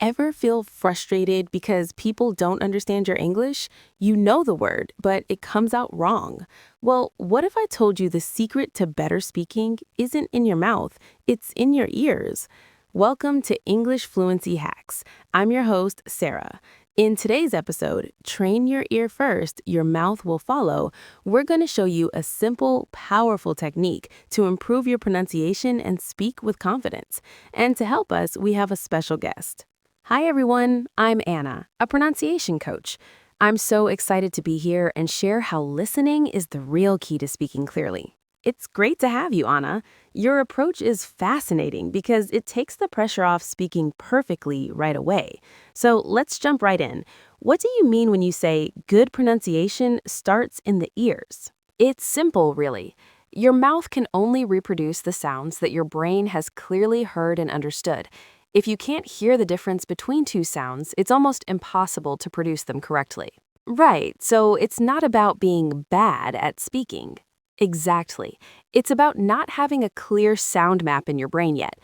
Ever feel frustrated because people don't understand your English? You know the word, but it comes out wrong. Well, what if I told you the secret to better speaking isn't in your mouth, it's in your ears? Welcome to English Fluency Hacks. I'm your host, Sarah. In today's episode, Train Your Ear First, Your Mouth Will Follow, we're going to show you a simple, powerful technique to improve your pronunciation and speak with confidence. And to help us, we have a special guest. Hi everyone, I'm Anna, a pronunciation coach. I'm so excited to be here and share how listening is the real key to speaking clearly. It's great to have you, Anna. Your approach is fascinating because it takes the pressure off speaking perfectly right away. So let's jump right in. What do you mean when you say good pronunciation starts in the ears? It's simple, really. Your mouth can only reproduce the sounds that your brain has clearly heard and understood. If you can't hear the difference between two sounds, it's almost impossible to produce them correctly. Right, so it's not about being bad at speaking. Exactly. It's about not having a clear sound map in your brain yet.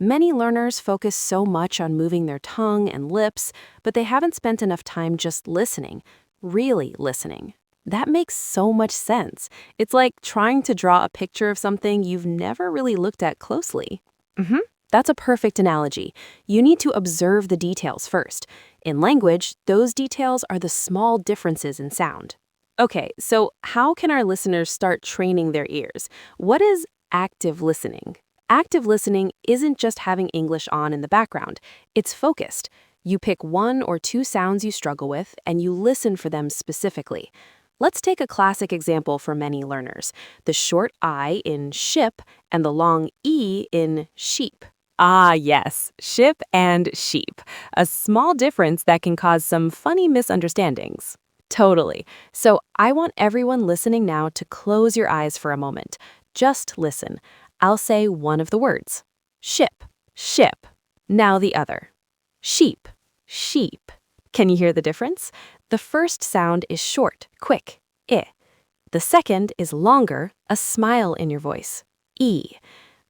Many learners focus so much on moving their tongue and lips, but they haven't spent enough time just listening, really listening. That makes so much sense. It's like trying to draw a picture of something you've never really looked at closely. That's a perfect analogy. You need to observe the details first. In language, those details are the small differences in sound. Okay, so how can our listeners start training their ears? What is active listening? Active listening isn't just having English on in the background. It's focused. You pick one or two sounds you struggle with, and you listen for them specifically. Let's take a classic example for many learners, the short I in ship and the long E in sheep. Ah, yes, ship and sheep. A small difference that can cause some funny misunderstandings. Totally. So I want everyone listening now to close your eyes for a moment. Just listen. I'll say one of the words. Ship, ship. Now the other. Sheep, sheep. Can you hear the difference? The first sound is short, quick, I. The second is longer, a smile in your voice, E.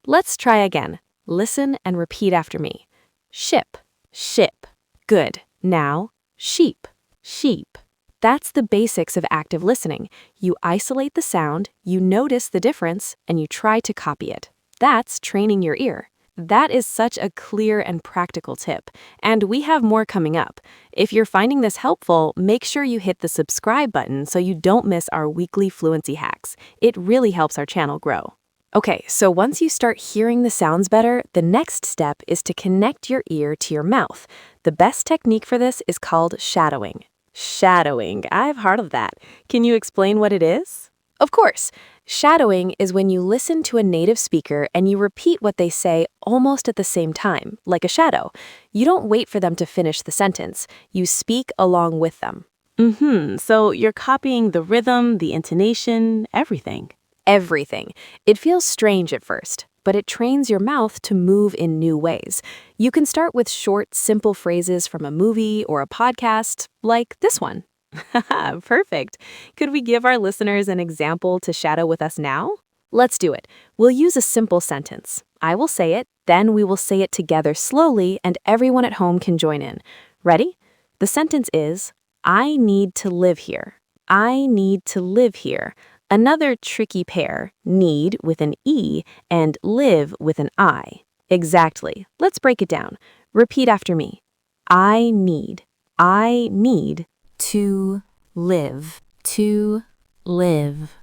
Let's try again. Listen and repeat after me. Ship, ship. Good. Now, sheep, sheep. That's the basics of active listening. You isolate the sound, you notice the difference, and you try to copy it. That's training your ear. That is such a clear and practical tip. And we have more coming up. If you're finding this helpful, make sure you hit the subscribe button so you don't miss our weekly fluency hacks. It really helps our channel grow. Okay, so once you start hearing the sounds better, the next step is to connect your ear to your mouth. The best technique for this is called shadowing. Shadowing. I've heard of that. Can you explain what it is? Of course. Shadowing is when you listen to a native speaker and you repeat what they say almost at the same time, like a shadow. You don't wait for them to finish the sentence. You speak along with them. So you're copying the rhythm, the intonation, everything. Everything. It feels strange at first, but it trains your mouth to move in new ways. You can start with short, simple phrases from a movie or a podcast, like this one. Perfect. Could we give our listeners an example to shadow with us now? Let's do it. We'll use a simple sentence. I will say it, then we will say it together slowly, and everyone at home can join in. Ready? The sentence is, I need to live here. I need to live here. Another tricky pair, need with an E and live with an I. Exactly. Let's break it down. Repeat after me. I need to live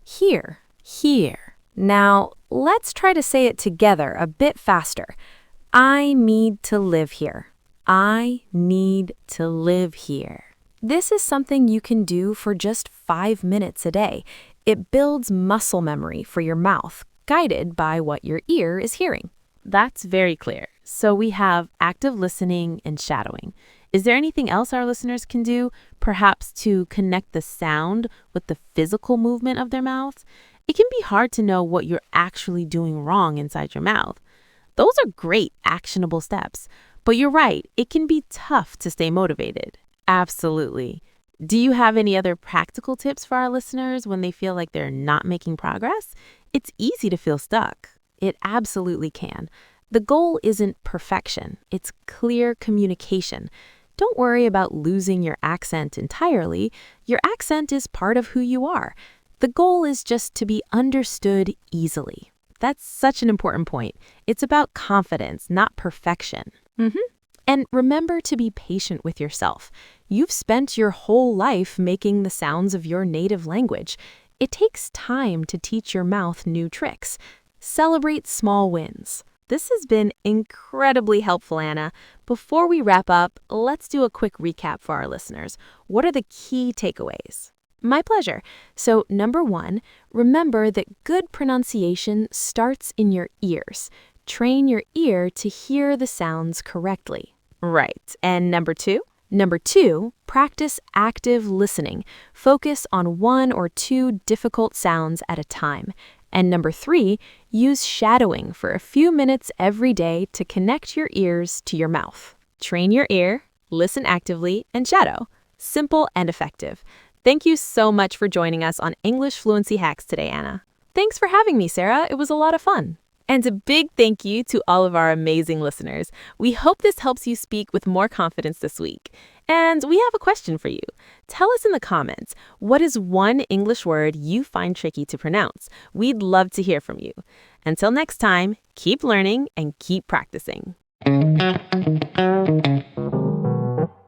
here, here. Now, let's try to say it together a bit faster. I need to live here. I need to live here. This is something you can do for just 5 minutes a day. It builds muscle memory for your mouth, guided by what your ear is hearing. That's very clear. So we have active listening and shadowing. Is there anything else our listeners can do, perhaps to connect the sound with the physical movement of their mouths? It can be hard to know what you're actually doing wrong inside your mouth. Those are great, actionable steps. But you're right, it can be tough to stay motivated. Absolutely. Do you have any other practical tips for our listeners when they feel like they're not making progress? It's easy to feel stuck. It absolutely can. The goal isn't perfection, it's clear communication. Don't worry about losing your accent entirely. Your accent is part of who you are. The goal is just to be understood easily. That's such an important point. It's about confidence, not perfection. And remember to be patient with yourself. You've spent your whole life making the sounds of your native language. It takes time to teach your mouth new tricks. Celebrate small wins. This has been incredibly helpful, Anna. Before we wrap up, let's do a quick recap for our listeners. What are the key takeaways? My pleasure. So, number 1, remember that good pronunciation starts in your ears. Train your ear to hear the sounds correctly. Right. And number 2? Number 2, practice active listening. Focus on 1 or 2 difficult sounds at a time. And number 3, use shadowing for a few minutes every day to connect your ears to your mouth. Train your ear, listen actively, and shadow. Simple and effective. Thank you so much for joining us on English Fluency Hacks today, Anna. Thanks for having me, Sarah. It was a lot of fun. And a big thank you to all of our amazing listeners. We hope this helps you speak with more confidence this week. And we have a question for you. Tell us in the comments, what is one English word you find tricky to pronounce? We'd love to hear from you. Until next time, keep learning and keep practicing.